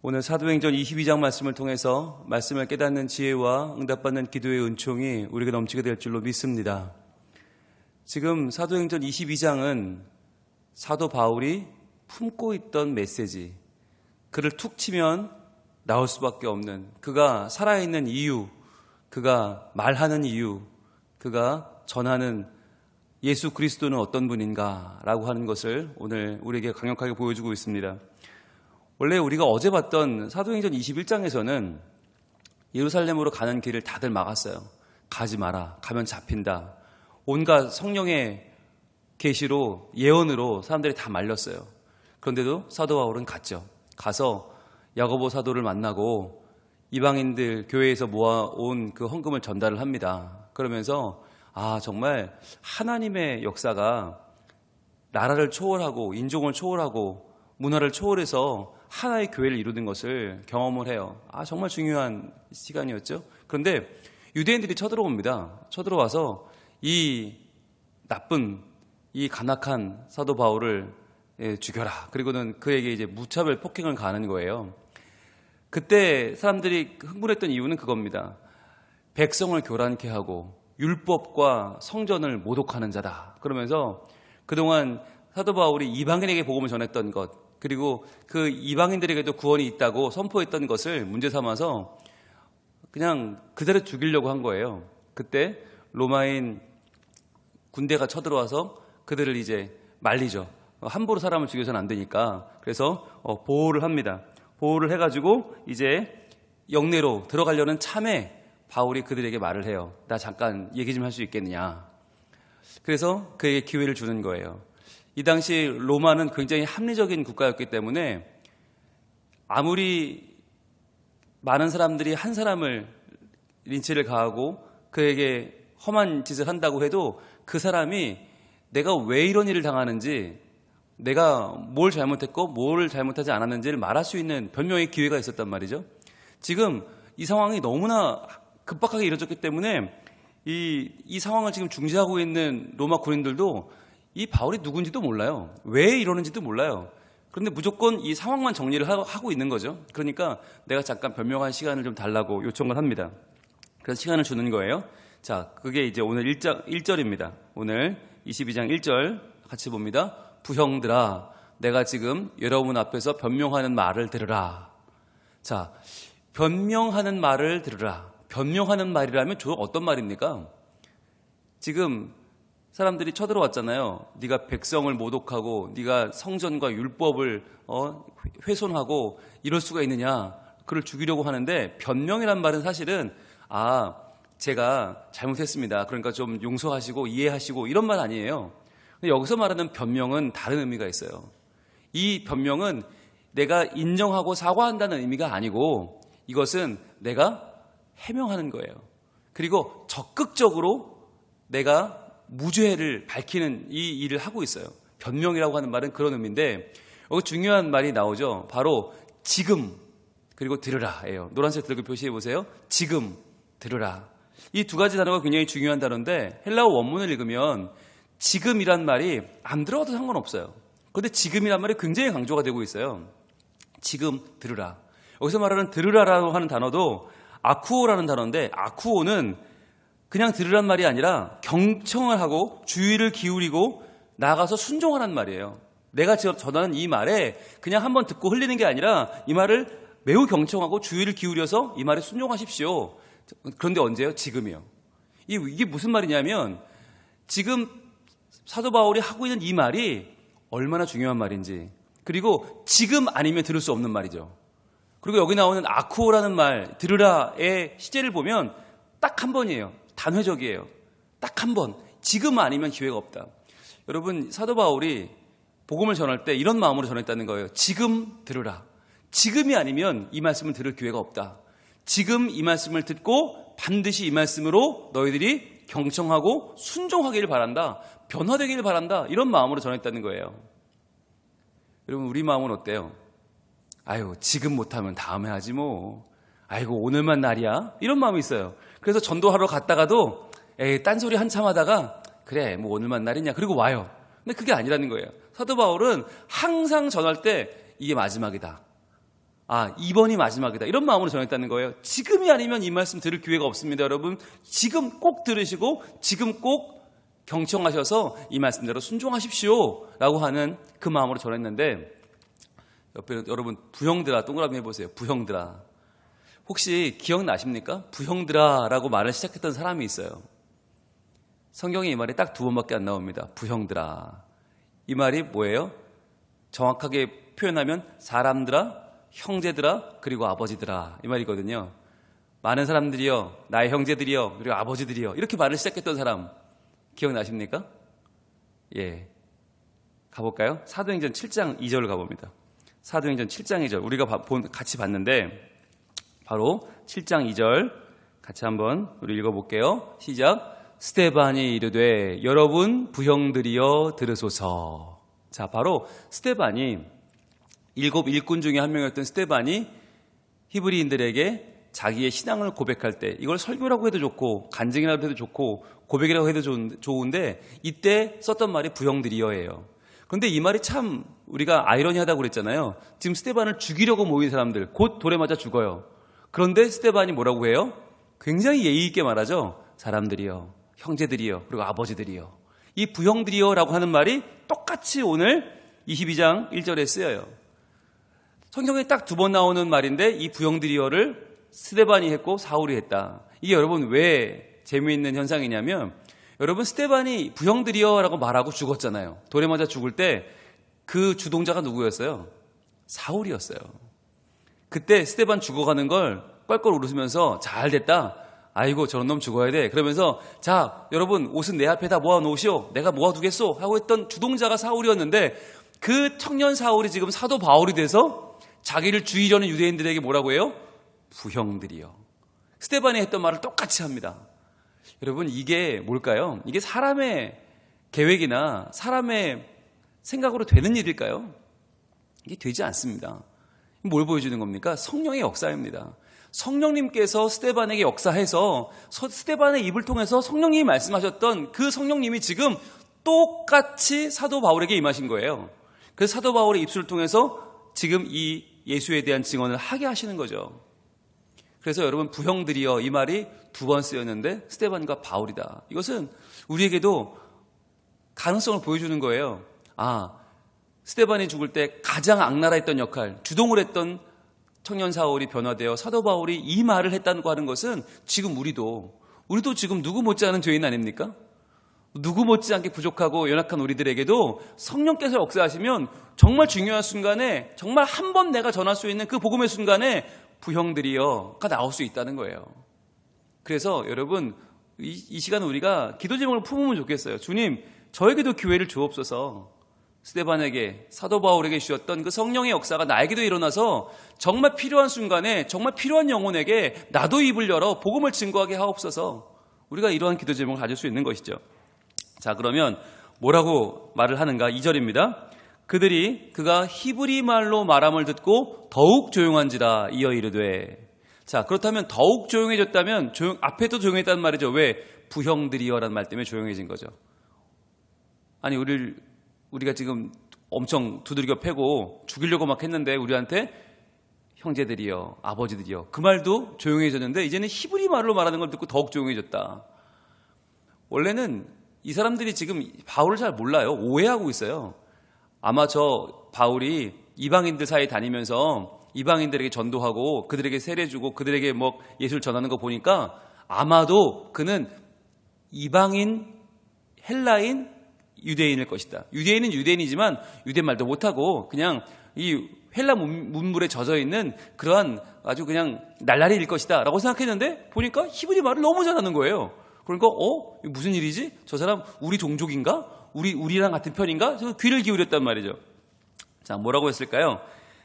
오늘 사도행전 22장 말씀을 통해서 말씀을 깨닫는 지혜와 응답받는 기도의 은총이 우리에게 넘치게 될 줄로 믿습니다. 지금 사도행전 22장은 사도 바울이 품고 있던 메시지, 그를 툭 치면 나올 수밖에 없는, 그가 살아있는 이유, 그가 말하는 이유, 그가 전하는 예수 그리스도는 어떤 분인가 라고 하는 것을 오늘 우리에게 강력하게 보여주고 있습니다. 원래 우리가 어제 봤던 사도행전 21장에서는 예루살렘으로 가는 길을 다들 막았어요. 가지 마라. 가면 잡힌다. 온갖 성령의 계시로, 예언으로 사람들이 다 말렸어요. 그런데도 사도 바울은 갔죠. 가서 야고보 사도를 만나고 이방인들 교회에서 모아온 그 헌금을 전달을 합니다. 그러면서 정말 하나님의 역사가 나라를 초월하고 인종을 초월하고 문화를 초월해서 하나의 교회를 이루는 것을 경험을 해요. 정말 중요한 시간이었죠. 그런데 유대인들이 쳐들어옵니다. 쳐들어와서 이 나쁜, 이 간악한 사도 바울을 죽여라. 그리고는 그에게 이제 무차별 폭행을 가하는 거예요. 그때 사람들이 흥분했던 이유는 그겁니다. 백성을 교란케 하고 율법과 성전을 모독하는 자다. 그러면서 그동안 사도 바울이 이방인에게 복음을 전했던 것, 그리고 그 이방인들에게도 구원이 있다고 선포했던 것을 문제 삼아서 그냥 그대로 죽이려고 한 거예요. 그때 로마인 군대가 쳐들어와서 그들을 이제 말리죠. 함부로 사람을 죽여서는 안 되니까. 그래서 보호를 합니다. 보호를 해가지고 이제 영내로 들어가려는 참에 바울이 그들에게 말을 해요. 나 잠깐 얘기 좀 할 수 있겠느냐. 그래서 그에게 기회를 주는 거예요. 이 당시 로마는 굉장히 합리적인 국가였기 때문에 아무리 많은 사람들이 한 사람을 린치를 가하고 그에게 험한 짓을 한다고 해도 그 사람이 내가 왜 이런 일을 당하는지, 내가 뭘 잘못했고 뭘 잘못하지 않았는지를 말할 수 있는 변명의 기회가 있었단 말이죠. 지금 이 상황이 너무나 급박하게 이루어졌기 때문에 이 상황을 지금 중재하고 있는 로마 군인들도 이 바울이 누군지도 몰라요. 왜 이러는지도 몰라요. 그런데 무조건 이 상황만 정리를 하고 있는 거죠. 그러니까 내가 잠깐 변명할 시간을 좀 달라고 요청을 합니다. 그래서 시간을 주는 거예요. 자, 그게 이제 오늘 1절입니다. 오늘 22장 1절 같이 봅니다. 부형들아, 내가 지금 여러분 앞에서 변명하는 말을 들으라. 자, 변명하는 말을 들으라. 변명하는 말이라면 어떤 말입니까? 지금 사람들이 쳐들어왔잖아요. 네가 백성을 모독하고 네가 성전과 율법을 훼손하고 이럴 수가 있느냐. 그를 죽이려고 하는데 변명이란 말은 사실은 제가 잘못했습니다. 그러니까 좀 용서하시고 이해하시고 이런 말 아니에요. 근데 여기서 말하는 변명은 다른 의미가 있어요. 이 변명은 내가 인정하고 사과한다는 의미가 아니고 이것은 내가 해명하는 거예요. 그리고 적극적으로 내가 무죄를 밝히는 이 일을 하고 있어요. 변명이라고 하는 말은 그런 의미인데 여기 중요한 말이 나오죠. 바로 지금 그리고 들으라예요. 노란색 들고 표시해 보세요. 지금 들으라. 이 두 가지 단어가 굉장히 중요한 단어인데 헬라어 원문을 읽으면 지금이란 말이 안 들어가도 상관없어요. 그런데 지금이란 말이 굉장히 강조가 되고 있어요. 지금 들으라. 여기서 말하는 들으라라고 하는 단어도 아쿠오라는 단어인데 아쿠오는 그냥 들으란 말이 아니라 경청을 하고 주의를 기울이고 나가서 순종하란 말이에요. 내가 전하는 이 말에 그냥 한번 듣고 흘리는 게 아니라 이 말을 매우 경청하고 주의를 기울여서 이 말에 순종하십시오. 그런데 언제요? 지금이요. 이게 무슨 말이냐면 지금 사도 바울이 하고 있는 이 말이 얼마나 중요한 말인지, 그리고 지금 아니면 들을 수 없는 말이죠. 그리고 여기 나오는 아쿠오라는 말, 들으라의 시제를 보면 딱 한 번이에요. 단회적이에요. 딱 한 번. 지금 아니면 기회가 없다. 여러분, 사도 바울이 복음을 전할 때 이런 마음으로 전했다는 거예요. 지금 들으라. 지금이 아니면 이 말씀을 들을 기회가 없다. 지금 이 말씀을 듣고 반드시 이 말씀으로 너희들이 경청하고 순종하기를 바란다. 변화되기를 바란다. 이런 마음으로 전했다는 거예요. 여러분, 우리 마음은 어때요? 지금 못하면 다음에 하지 뭐. 오늘만 날이야? 이런 마음이 있어요. 그래서 전도하러 갔다가도 딴소리 한참 하다가 그래 뭐 오늘만 날이냐 그리고 와요. 근데 그게 아니라는 거예요. 사도 바울은 항상 전할 때 이게 마지막이다. 이번이 마지막이다. 이런 마음으로 전했다는 거예요. 지금이 아니면 이 말씀 들을 기회가 없습니다. 여러분, 지금 꼭 들으시고 지금 꼭 경청하셔서 이 말씀대로 순종하십시오 라고 하는 그 마음으로 전했는데, 옆에 여러분, 부형들아 동그라미 해보세요. 부형들아. 혹시 기억나십니까? 부형들아 라고 말을 시작했던 사람이 있어요. 성경에 이 말이 딱 2번밖에 안 나옵니다. 부형들아. 이 말이 뭐예요? 정확하게 표현하면 사람들아, 형제들아, 그리고 아버지들아, 이 말이거든요. 많은 사람들이요, 나의 형제들이요, 그리고 아버지들이요, 이렇게 말을 시작했던 사람 기억나십니까? 예, 가볼까요? 사도행전 7장 2절을 가봅니다. 사도행전 7장 2절 우리가 같이 봤는데, 바로 7장 2절 같이 한번 우리 읽어볼게요. 시작. 스데반이 이르되 여러분 부형들이여 들으소서. 자, 바로 스데반이 7 일꾼 중에 한 명이었던 스데반이 히브리인들에게 자기의 신앙을 고백할 때, 이걸 설교라고 해도 좋고 간증이라고 해도 좋고 고백이라고 해도 좋은데, 이때 썼던 말이 부형들이여예요. 그런데 이 말이 참 우리가 아이러니하다고 그랬잖아요. 지금 스데반을 죽이려고 모인 사람들 곧 돌에 맞아 죽어요. 그런데 스데반이 뭐라고 해요? 굉장히 예의 있게 말하죠. 사람들이여, 형제들이여, 그리고 아버지들이여. 이 부형들이여 라고 하는 말이 똑같이 오늘 22장 1절에 쓰여요. 성경에 딱 2번 나오는 말인데, 이 부형들이여를 스데반이 했고 사울이 했다. 이게 여러분 왜 재미있는 현상이냐면, 여러분 스데반이 부형들이여 라고 말하고 죽었잖아요. 돌에 맞아 죽을 때 그 주동자가 누구였어요? 사울이었어요. 그때 스데반 죽어가는 걸 껄껄 웃으면서 잘 됐다. 아이고 저런 놈 죽어야 돼. 그러면서 자 여러분 옷은 내 앞에다 모아놓으시오. 내가 모아두겠소 하고 했던 주동자가 사울이었는데, 그 청년 사울이 지금 사도 바울이 돼서 자기를 죽이려는 유대인들에게 뭐라고 해요? 부형들이요. 스데반이 했던 말을 똑같이 합니다. 여러분 이게 뭘까요? 이게 사람의 계획이나 사람의 생각으로 되는 일일까요? 이게 되지 않습니다. 뭘 보여주는 겁니까? 성령의 역사입니다. 성령님께서 스데반에게 역사해서 스데반의 입을 통해서 성령님이 말씀하셨던 그 성령님이 지금 똑같이 사도 바울에게 임하신 거예요. 그래서 사도 바울의 입술을 통해서 지금 이 예수에 대한 증언을 하게 하시는 거죠. 그래서 여러분 부형들이여 이 말이 2번 쓰였는데 스데반과 바울이다. 이것은 우리에게도 가능성을 보여주는 거예요. 스데반이 죽을 때 가장 악랄했던 역할, 주동을 했던 청년 사울이 변화되어 사도 바울이 이 말을 했다고 하는 것은 지금 우리도 지금 누구 못지않은 죄인 아닙니까? 누구 못지않게 부족하고 연약한 우리들에게도 성령께서 역사하시면 정말 중요한 순간에, 정말 한 번 내가 전할 수 있는 그 복음의 순간에 부형들이여가 나올 수 있다는 거예요. 그래서 여러분 이 시간 우리가 기도 제목을 품으면 좋겠어요. 주님, 저에게도 기회를 주옵소서. 스데반에게, 사도 바울에게 주셨던 그 성령의 역사가 나에게도 일어나서 정말 필요한 순간에 정말 필요한 영혼에게 나도 입을 열어 복음을 증거하게 하옵소서. 우리가 이러한 기도 제목을 가질 수 있는 것이죠. 자, 그러면 뭐라고 말을 하는가? 2절입니다. 그가 히브리 말로 말함을 듣고 더욱 조용한지라 이어 이르되. 자, 그렇다면 더욱 조용해졌다면 앞에도 조용했다는 말이죠. 왜? 부형들이여라는 말 때문에 조용해진 거죠. 아니 우리가 지금 엄청 두들겨 패고 죽이려고 막 했는데 우리한테 형제들이여, 아버지들이여, 그 말도 조용해졌는데 이제는 히브리 말로 말하는 걸 듣고 더욱 조용해졌다. 원래는 이 사람들이 지금 바울을 잘 몰라요. 오해하고 있어요. 아마 저 바울이 이방인들 사이에 다니면서 이방인들에게 전도하고 그들에게 세례 주고 그들에게 뭐 예수를 전하는 거 보니까 아마도 그는 이방인, 헬라인, 유대인일 것이다. 유대인은 유대인이지만 유대말도 못하고 그냥 이 헬라 문물에 젖어 있는 그러한 아주 그냥 날라리일 것이다 라고 생각했는데 보니까 히브리 말을 너무 잘하는 거예요. 그러니까 이게 무슨 일이지? 저 사람 우리 종족인가? 우리랑 같은 편인가? 저 귀를 기울였단 말이죠. 자, 뭐라고 했을까요?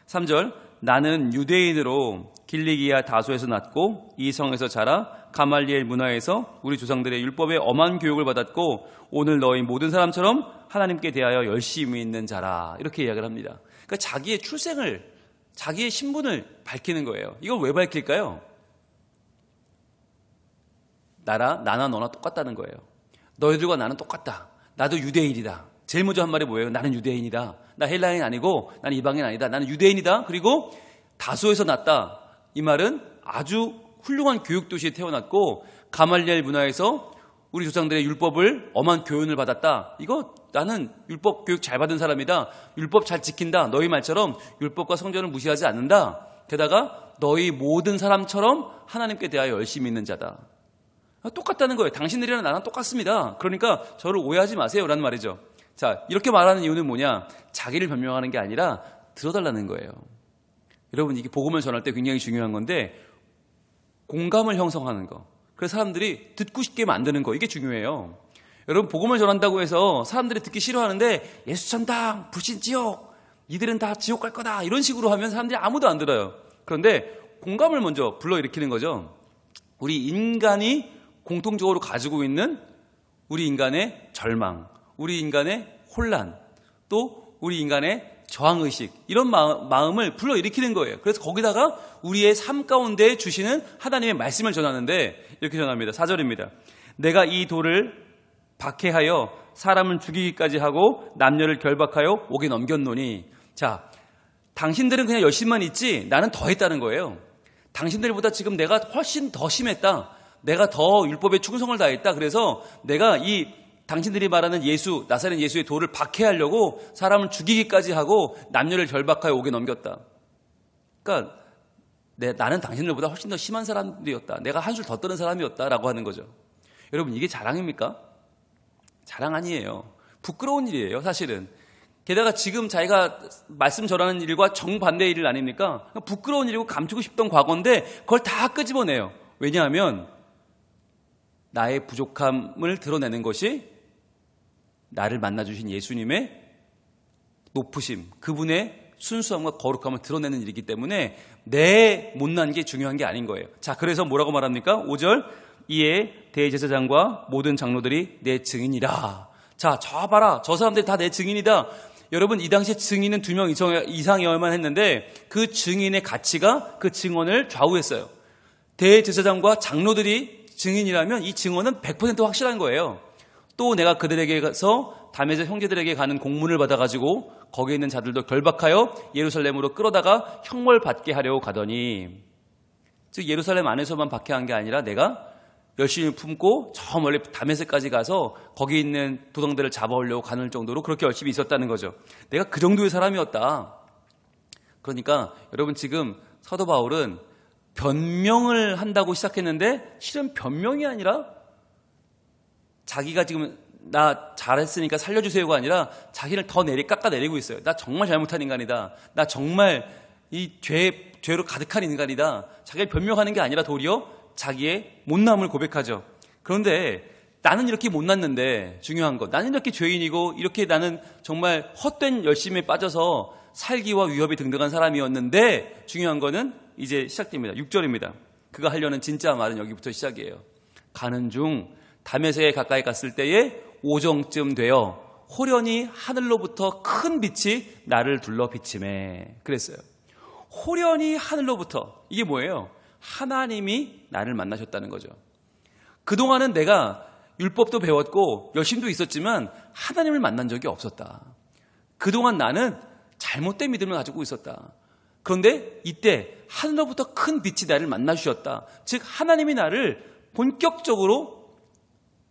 3절. 나는 유대인으로 길리기아 다소에서 났고 이 성에서 자라 가말리엘 문화에서 우리 조상들의 율법에 엄한 교육을 받았고 오늘 너희 모든 사람처럼 하나님께 대하여 열심히 있는 자라. 이렇게 이야기를 합니다. 그러니까 자기의 출생을, 자기의 신분을 밝히는 거예요. 이걸 왜 밝힐까요? 나나 너나 똑같다는 거예요. 너희들과 나는 똑같다. 나도 유대인이다. 제일 먼저 한 말이 뭐예요? 나는 유대인이다. 나 헬라인 아니고 나는 이방인 아니다. 나는 유대인이다. 그리고 다소에서 났다. 이 말은 아주 훌륭한 교육 도시에 태어났고 가말리엘 문화에서 우리 조상들의 율법을 엄한 교훈을 받았다. 이거 나는 율법 교육 잘 받은 사람이다. 율법 잘 지킨다. 너희 말처럼 율법과 성전을 무시하지 않는다. 게다가 너희 모든 사람처럼 하나님께 대하여 열심히 있는 자다. 똑같다는 거예요. 당신들이랑 나랑 똑같습니다. 그러니까 저를 오해하지 마세요. 라는 말이죠. 자, 이렇게 말하는 이유는 뭐냐? 자기를 변명하는 게 아니라 들어달라는 거예요. 여러분, 이게 복음을 전할 때 굉장히 중요한 건데 공감을 형성하는 거. 그래서 사람들이 듣고 싶게 만드는 거. 이게 중요해요. 여러분, 복음을 전한다고 해서 사람들이 듣기 싫어하는데 예수 천당, 불신 지옥, 이들은 다 지옥 갈 거다. 이런 식으로 하면 사람들이 아무도 안 들어요. 그런데 공감을 먼저 불러일으키는 거죠. 우리 인간이 공통적으로 가지고 있는 우리 인간의 절망, 우리 인간의 혼란, 또 우리 인간의 저항의식, 이런 마음을 불러일으키는 거예요. 그래서 거기다가 우리의 삶 가운데 주시는 하나님의 말씀을 전하는데 이렇게 전합니다. 4절입니다. 내가 이 돌을 박해하여 사람을 죽이기까지 하고 남녀를 결박하여 옥에 넘겼노니. 자, 당신들은 그냥 열심만 있지 나는 더 했다는 거예요. 당신들보다 지금 내가 훨씬 더 심했다. 내가 더 율법에 충성을 다했다. 그래서 내가 이 당신들이 말하는 예수, 나사렛 예수의 돌을 박해하려고 사람을 죽이기까지 하고 남녀를 결박하여 옥에 넘겼다. 그러니까 나는 당신들보다 훨씬 더 심한 사람이었다. 내가 한술 더 떠는 사람이었다라고 하는 거죠. 여러분, 이게 자랑입니까? 자랑 아니에요. 부끄러운 일이에요, 사실은. 게다가 지금 자기가 말씀 전하는 일과 정반대의 일 아닙니까? 부끄러운 일이고 감추고 싶던 과거인데 그걸 다 끄집어내요. 왜냐하면 나의 부족함을 드러내는 것이 나를 만나주신 예수님의 높으심, 그분의 순수함과 거룩함을 드러내는 일이기 때문에 내 못난 게 중요한 게 아닌 거예요. 자, 그래서 뭐라고 말합니까? 5절, 이에 대제사장과 모든 장로들이 내 증인이라. 자, 저 봐라, 저 사람들이 다 내 증인이다. 여러분, 이 당시에 증인은 2명 이상이어야만 했는데 그 증인의 가치가 그 증언을 좌우했어요. 대제사장과 장로들이 증인이라면 이 증언은 100% 확실한 거예요. 또 내가 그들에게 가서 다메섹 형제들에게 가는 공문을 받아가지고 거기에 있는 자들도 결박하여 예루살렘으로 끌어다가 형벌 받게 하려고 가더니, 즉 예루살렘 안에서만 박해한 게 아니라 내가 열심히 품고 저 멀리 다메섹까지 가서 거기 있는 도당들을 잡아오려고 가는 정도로 그렇게 열심히 있었다는 거죠. 내가 그 정도의 사람이었다. 그러니까 여러분, 지금 사도 바울은 변명을 한다고 시작했는데 실은 변명이 아니라 자기가 지금 나 잘했으니까 살려주세요가 아니라 자기를 더 깎아내리고 있어요. 나 정말 잘못한 인간이다. 나 정말 이 죄로 가득한 인간이다. 자기를 변명하는 게 아니라 도리어 자기의 못남을 고백하죠. 그런데 나는 이렇게 못났는데, 중요한 것, 나는 이렇게 죄인이고 이렇게 나는 정말 헛된 열심에 빠져서 살기와 위협이 등등한 사람이었는데, 중요한 거는 이제 시작됩니다. 6절입니다. 그가 하려는 진짜 말은 여기부터 시작이에요. 가는 중 다메섹에 가까이 갔을 때에 오정쯤 되어 호련히 하늘로부터 큰 빛이 나를 둘러 비치매. 그랬어요. 호련히 하늘로부터. 이게 뭐예요? 하나님이 나를 만나셨다는 거죠. 그동안은 내가 율법도 배웠고 열심도 있었지만 하나님을 만난 적이 없었다. 그동안 나는 잘못된 믿음을 가지고 있었다. 그런데 이때 하늘로부터 큰 빛이 나를 만나주셨다. 즉 하나님이 나를 본격적으로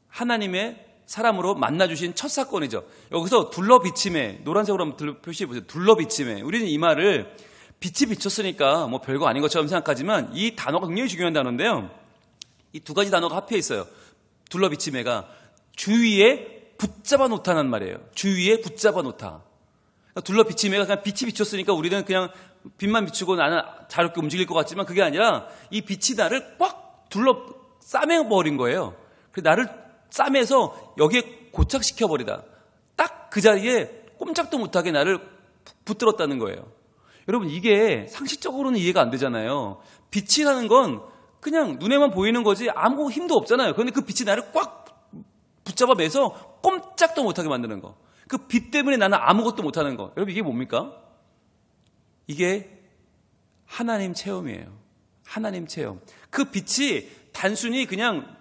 하나님의 사람으로 만나주신 첫 사건이죠. 여기서 둘러비침에, 노란색으로 한번 표시해보세요. 둘러비침에. 우리는 이 말을 빛이 비쳤으니까 뭐 별거 아닌 것처럼 생각하지만 이 단어가 굉장히 중요한 단어인데요. 이 두 가지 단어가 합해 있어요. 둘러비침에가 주위에 붙잡아 놓다는 말이에요. 주위에 붙잡아 놓다. 그러니까 둘러비침에가 그냥 빛이 비쳤으니까 우리는 그냥 빛만 비추고 나는 자유롭게 움직일 것 같지만 그게 아니라 이 빛이 나를 꽉 둘러 싸매버린 거예요. 그래서 나를 싸매서 여기에 고착시켜버리다. 딱 그 자리에 꼼짝도 못하게 나를 붙들었다는 거예요. 여러분, 이게 상식적으로는 이해가 안 되잖아요. 빛이라는 건 그냥 눈에만 보이는 거지 아무 힘도 없잖아요. 그런데 그 빛이 나를 꽉 붙잡아 매서 꼼짝도 못하게 만드는 거. 그 빛 때문에 나는 아무것도 못하는 거. 여러분, 이게 뭡니까? 이게 하나님 체험이에요. 하나님 체험. 그 빛이 단순히 그냥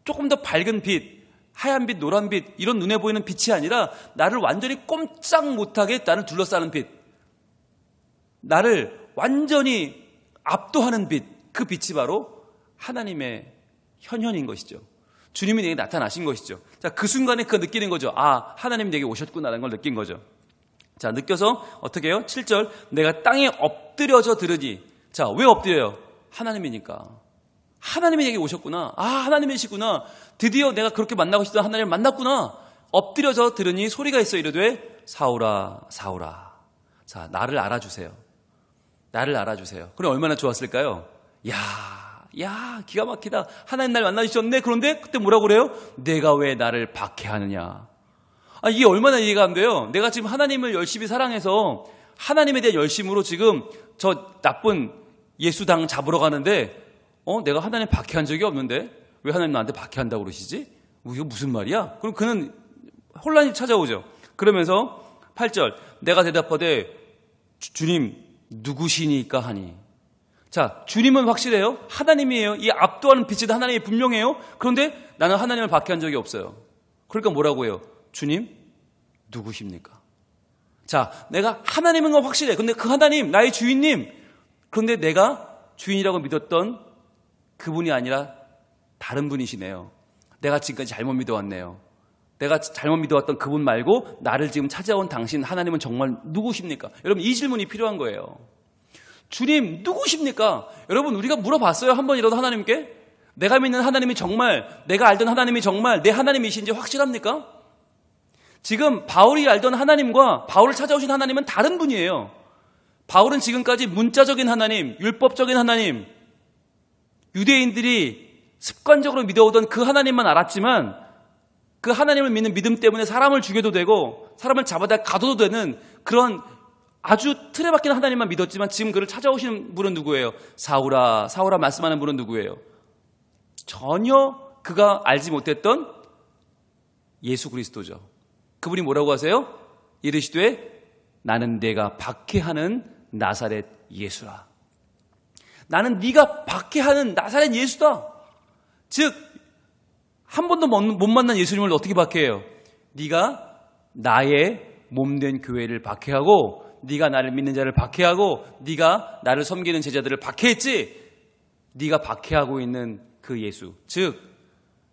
조금 더 밝은 빛, 하얀 빛, 노란 빛, 이런 눈에 보이는 빛이 아니라 나를 완전히 꼼짝 못하게 나를 둘러싸는 빛. 나를 완전히 압도하는 빛, 그 빛이 바로 하나님의 현현인 것이죠. 주님이 내게 나타나신 것이죠. 자, 그 순간에 그거 느끼는 거죠. 아, 하나님 내게 오셨구나라는 걸 느낀 거죠. 자, 느껴서 어떻게 해요? 7절, 내가 땅에 엎드려져 들으니. 자, 왜 엎드려요? 하나님이니까. 하나님이 내게 오셨구나. 아, 하나님이시구나. 드디어 내가 그렇게 만나고 싶던 하나님을 만났구나. 엎드려져 들으니 소리가 있어 이르되 사울아, 사울아. 자, 나를 알아주세요. 나를 알아주세요. 그럼 얼마나 좋았을까요? 야, 기가 막히다. 하나님 날 만나주셨네. 그런데 그때 뭐라고 그래요? 내가 왜 나를 박해하느냐. 아, 이게 얼마나 이해가 안 돼요? 내가 지금 하나님을 열심히 사랑해서 하나님에 대한 열심으로 지금 저 나쁜 예수당 잡으러 가는데 내가 하나님 박해한 적이 없는데 왜 하나님 나한테 박해한다고 그러시지? 이거 무슨 말이야? 그럼 그는 혼란이 찾아오죠. 그러면서 8절, 내가 대답하되 주님 누구시니까 하니. 자, 주님은 확실해요. 하나님이에요. 이 압도하는 빛이 하나님이 분명해요. 그런데 나는 하나님을 박해한 적이 없어요. 그러니까 뭐라고 해요? 주님 누구십니까? 자, 내가 하나님인 건 확실해. 근데 그 하나님, 나의 주인님. 그런데 내가 주인이라고 믿었던 그분이 아니라 다른 분이시네요. 내가 지금까지 잘못 믿어왔네요. 내가 잘못 믿어왔던 그분 말고 나를 지금 찾아온 당신 하나님은 정말 누구십니까? 여러분, 이 질문이 필요한 거예요. 주님 누구십니까? 여러분, 우리가 물어봤어요? 한 번이라도 하나님께? 내가 믿는 하나님이 정말, 내가 알던 하나님이 정말 내 하나님이신지 확실합니까? 지금 바울이 알던 하나님과 바울을 찾아오신 하나님은 다른 분이에요. 바울은 지금까지 문자적인 하나님, 율법적인 하나님, 유대인들이 습관적으로 믿어오던 그 하나님만 알았지만 그 하나님을 믿는 믿음 때문에 사람을 죽여도 되고 사람을 잡아다 가둬도 되는 그런 아주 틀에 박힌 하나님만 믿었지만 지금 그를 찾아오시는 분은 누구예요? 사울아, 사울아 말씀하는 분은 누구예요? 전혀 그가 알지 못했던 예수 그리스도죠. 그분이 뭐라고 하세요? 이르시되 나는 내가 박해하는 나사렛 예수라. 나는 네가 박해하는 나사렛 예수다. 즉, 한 번도 못 만난 예수님을 어떻게 박해해요? 네가 나의 몸된 교회를 박해하고 네가 나를 믿는 자를 박해하고 네가 나를 섬기는 제자들을 박해했지. 네가 박해하고 있는 그 예수. 즉,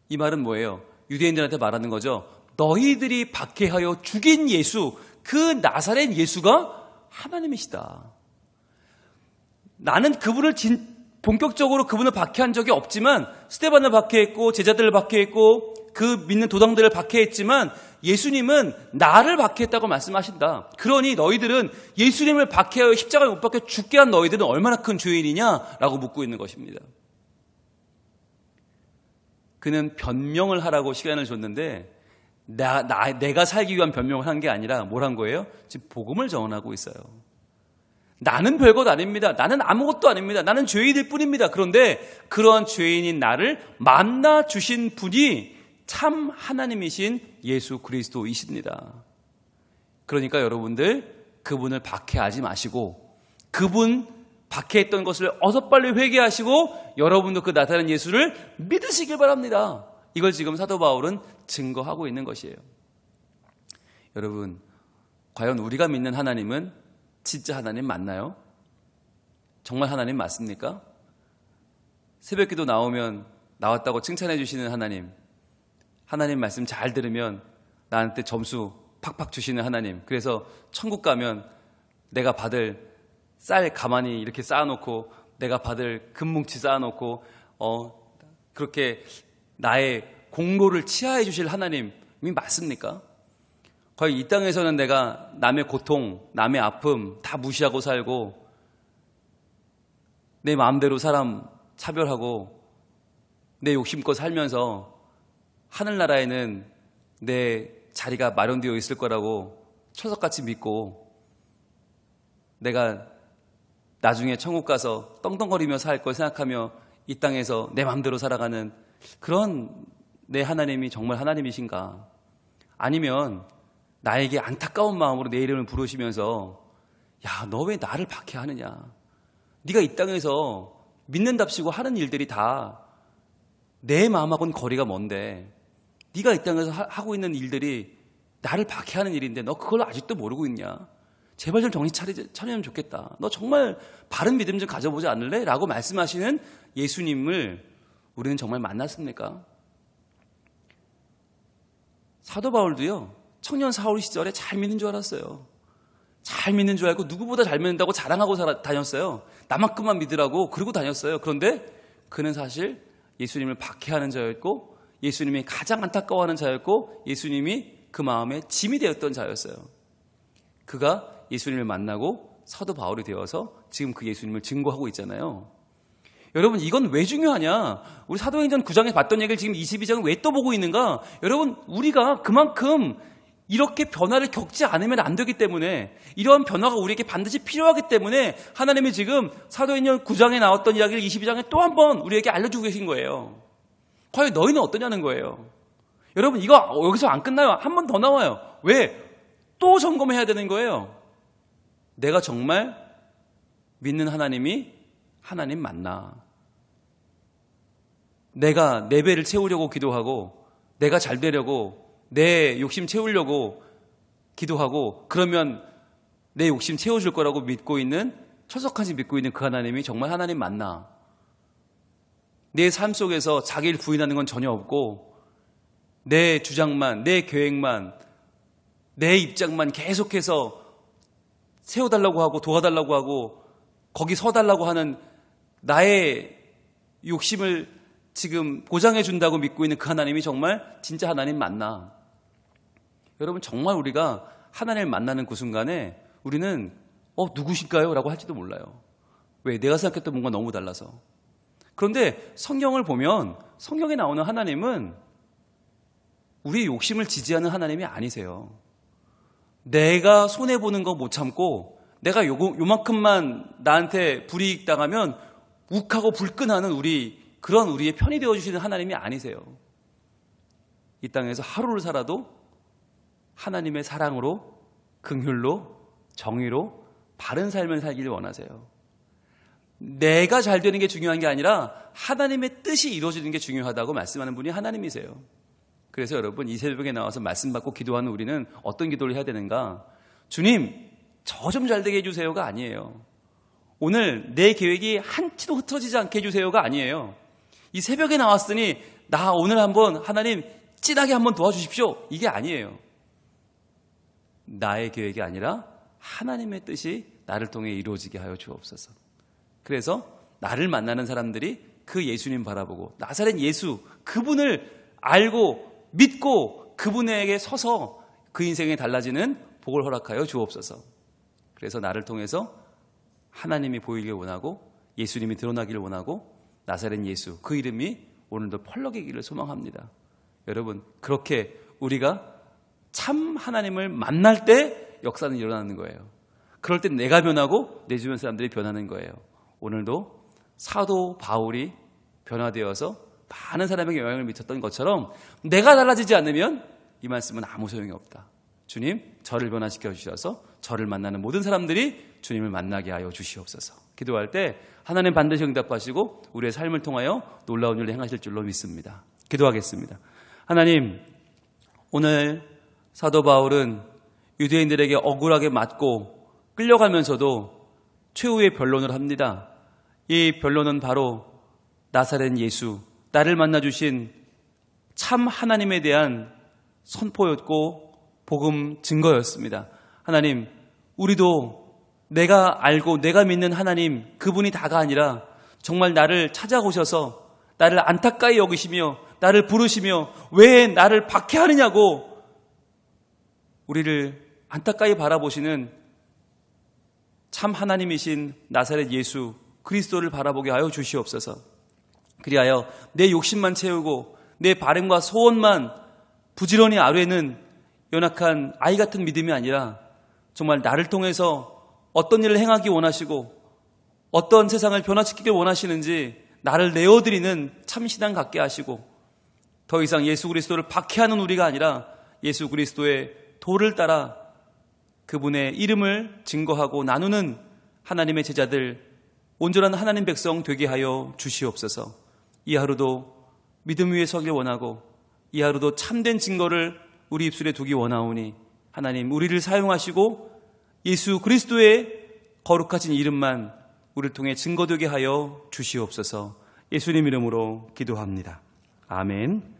이 말은 뭐예요? 유대인들한테 말하는 거죠. 너희들이 박해하여 죽인 예수, 그 나사렛 예수가 하나님이시다. 나는 그분을 본격적으로 그분을 박해한 적이 없지만 스데반을 박해했고 제자들을 박해했고 그 믿는 도당들을 박해했지만 예수님은 나를 박해했다고 말씀하신다. 그러니 너희들은 예수님을 박해하여 십자가에 못 박혀 죽게 한 너희들은 얼마나 큰 죄인이냐라고 묻고 있는 것입니다. 그는 변명을 하라고 시간을 줬는데 내가 살기 위한 변명을 한 게 아니라 뭘 한 거예요? 지금 복음을 전하고 있어요. 나는 별것 아닙니다. 나는 아무것도 아닙니다. 나는 죄인일 뿐입니다. 그런데 그러한 죄인인 나를 만나 주신 분이 참 하나님이신 예수 그리스도이십니다. 그러니까 여러분들 그분을 박해하지 마시고 그분 박해했던 것을 어서 빨리 회개하시고 여러분도 그 나타난 예수를 믿으시길 바랍니다. 이걸 지금 사도 바울은 증거하고 있는 것이에요. 여러분, 과연 우리가 믿는 하나님은 진짜 하나님 맞나요? 정말 하나님 맞습니까? 새벽기도 나오면 나왔다고 칭찬해 주시는 하나님, 하나님 말씀 잘 들으면 나한테 점수 팍팍 주시는 하나님, 그래서 천국 가면 내가 받을 쌀 가만히 이렇게 쌓아놓고 내가 받을 금뭉치 쌓아놓고 그렇게 나의 공로를 치하해 주실 하나님이 맞습니까? 과연 이 땅에서는 내가 남의 고통, 남의 아픔 다 무시하고 살고 내 마음대로 사람 차별하고 내 욕심껏 살면서 하늘나라에는 내 자리가 마련되어 있을 거라고 철석같이 믿고 내가 나중에 천국 가서 떵떵거리며 살 걸 생각하며 이 땅에서 내 마음대로 살아가는 그런 내 하나님이 정말 하나님이신가? 아니면 나에게 안타까운 마음으로 내 이름을 부르시면서 야, 너 왜 나를 박해하느냐? 네가 이 땅에서 믿는답시고 하는 일들이 다 내 마음하고는 거리가 먼데 네가 이 땅에서 하고 있는 일들이 나를 박해하는 일인데 너 그걸 아직도 모르고 있냐? 제발 좀 정신 차리면 좋겠다. 너 정말 바른 믿음 좀 가져보지 않을래? 라고 말씀하시는 예수님을 우리는 정말 만났습니까? 사도 바울도요, 청년 사울 시절에 잘 믿는 줄 알았어요. 잘 믿는 줄 알고 누구보다 잘 믿는다고 자랑하고 다녔어요. 나만큼만 믿으라고 그러고 다녔어요. 그런데 그는 사실 예수님을 박해하는 자였고, 예수님이 가장 안타까워하는 자였고, 예수님이 그 마음에 짐이 되었던 자였어요. 그가 예수님을 만나고 사도 바울이 되어서 지금 그 예수님을 증거하고 있잖아요. 여러분, 이건 왜 중요하냐? 우리 사도행전 9장에 봤던 얘기를 지금 22장은 왜 또 보고 있는가? 여러분, 우리가 그만큼 이렇게 변화를 겪지 않으면 안 되기 때문에, 이러한 변화가 우리에게 반드시 필요하기 때문에 하나님이 지금 사도행전 9장에 나왔던 이야기를 22장에 또 한 번 우리에게 알려주고 계신 거예요. 과연 너희는 어떠냐는 거예요. 여러분, 이거 여기서 안 끝나요. 한 번 더 나와요. 왜? 또 점검해야 되는 거예요. 내가 정말 믿는 하나님이 하나님 맞나? 내가 내 배를 채우려고 기도하고, 내가 잘 되려고, 내 욕심 채우려고 기도하고, 그러면 내 욕심 채워줄 거라고 믿고 있는, 철석같이 믿고 있는 그 하나님이 정말 하나님 맞나? 내 삶 속에서 자기를 부인하는 건 전혀 없고, 내 주장만, 내 계획만, 내 입장만 계속해서 세워달라고 하고 도와달라고 하고 거기 서달라고 하는 나의 욕심을 지금 보장해 준다고 믿고 있는 그 하나님이 정말 진짜 하나님 맞나? 여러분, 정말 우리가 하나님을 만나는 그 순간에 우리는 누구실까요? 라고 할지도 몰라요. 왜? 내가 생각했던 뭔가 너무 달라서. 그런데 성경을 보면 성경에 나오는 하나님은 우리의 욕심을 지지하는 하나님이 아니세요. 내가 손해보는 거 못 참고 내가 요만큼만 나한테 불이익 당하면 욱하고 불끈하는 그런 우리의 편이 되어주시는 하나님이 아니세요. 이 땅에서 하루를 살아도 하나님의 사랑으로, 긍휼로, 정의로 바른 삶을 살기를 원하세요. 내가 잘 되는 게 중요한 게 아니라 하나님의 뜻이 이루어지는 게 중요하다고 말씀하는 분이 하나님이세요. 그래서 여러분, 이 새벽에 나와서 말씀 받고 기도하는 우리는 어떤 기도를 해야 되는가? 주님, 저 좀 잘 되게 해주세요가 아니에요. 오늘 내 계획이 한치도 흐트러지지 않게 해주세요가 아니에요. 이 새벽에 나왔으니 나 오늘 한번 하나님 찐하게 한번 도와주십시오. 이게 아니에요. 나의 계획이 아니라 하나님의 뜻이 나를 통해 이루어지게 하여 주옵소서. 그래서 나를 만나는 사람들이 그 예수님 바라보고 나사렛 예수, 그분을 알고 믿고 그분에게 서서 그 인생에 달라지는 복을 허락하여 주옵소서. 그래서 나를 통해서 하나님이 보이길 원하고 예수님이 드러나기를 원하고 나사렛 예수, 그 이름이 오늘도 펄럭이기를 소망합니다. 여러분, 그렇게 우리가 참 하나님을 만날 때 역사는 일어나는 거예요. 그럴 때 내가 변하고 내 주변 사람들이 변하는 거예요. 오늘도 사도 바울이 변화되어서 많은 사람에게 영향을 미쳤던 것처럼 내가 달라지지 않으면 이 말씀은 아무 소용이 없다. 주님, 저를 변화시켜 주셔서 저를 만나는 모든 사람들이 주님을 만나게 하여 주시옵소서. 기도할 때 하나님 반드시 응답하시고 우리의 삶을 통하여 놀라운 일을 행하실 줄로 믿습니다. 기도하겠습니다. 하나님, 오늘 사도 바울은 유대인들에게 억울하게 맞고 끌려가면서도 최후의 변론을 합니다. 이 변론은 바로 나사렛 예수, 나를 만나주신 참 하나님에 대한 선포였고 복음 증거였습니다. 하나님, 우리도 내가 알고 내가 믿는 하나님, 그분이 다가 아니라 정말 나를 찾아오셔서 나를 안타까이 여기시며 나를 부르시며 왜 나를 박해하느냐고 우리를 안타까이 바라보시는 참 하나님이신 나사렛 예수 그리스도를 바라보게 하여 주시옵소서. 그리하여 내 욕심만 채우고 내 바램과 소원만 부지런히 아뢰는 연약한 아이 같은 믿음이 아니라 정말 나를 통해서 어떤 일을 행하기 원하시고 어떤 세상을 변화시키길 원하시는지 나를 내어드리는 참 신앙 갖게 하시고 더 이상 예수 그리스도를 박해하는 우리가 아니라 예수 그리스도의 도를 따라 그분의 이름을 증거하고 나누는 하나님의 제자들, 온전한 하나님 백성 되게 하여 주시옵소서. 이 하루도 믿음 위에 서길 원하고 이 하루도 참된 증거를 우리 입술에 두기 원하오니 하나님, 우리를 사용하시고 예수 그리스도의 거룩하신 이름만 우리를 통해 증거되게 하여 주시옵소서. 예수님 이름으로 기도합니다. 아멘.